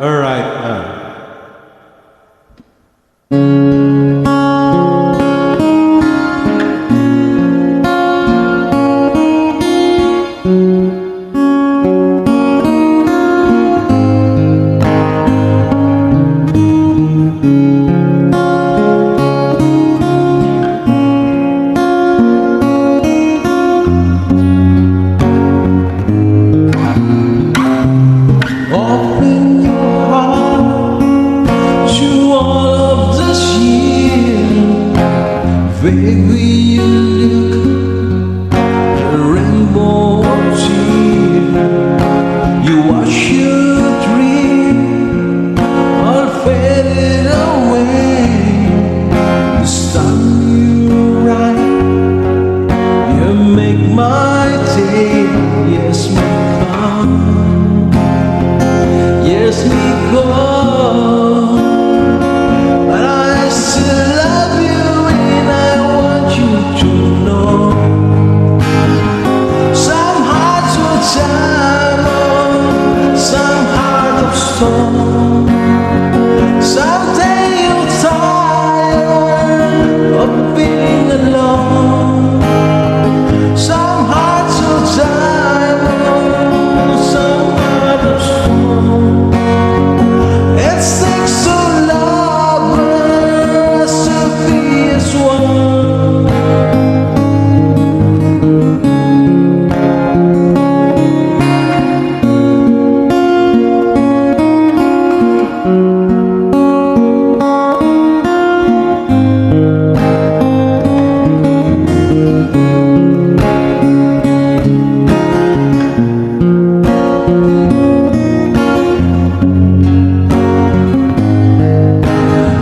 All right. Open your heart to all of this year. Baby, you look a rainbow of tears. You wash your dream all faded away. This time you right, you make my day. Yes, my come. Yes, me go, but I still love you and I want you to know. Some hearts of diamond, some heart of stone. Someday you're tired of being alone. Some hearts of diamond, some heart of stone. It sticks to lovers to be as one.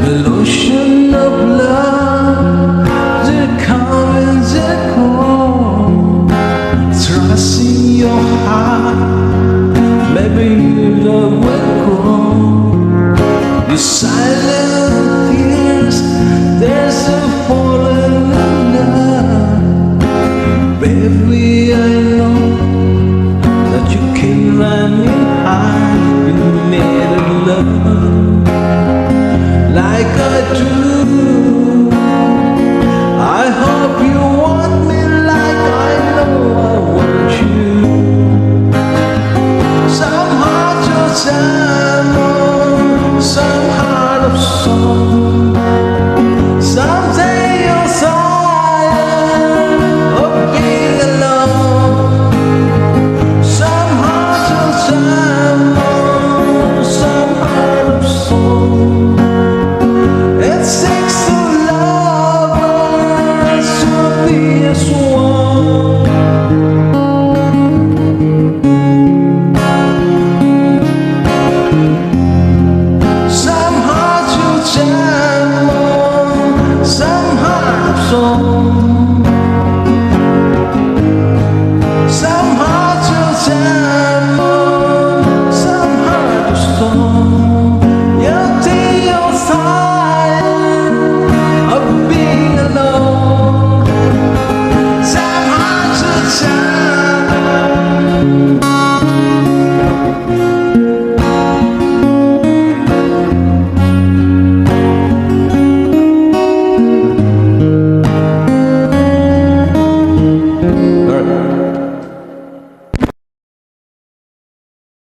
The ocean of love, they come and they go. Trust in your heart, maybe your love will grow. The silent tears, there's a falling in love. Baby, I know that you can run in high, you made of love like I do. I hope you want me like I know I want you. Some hearts are time.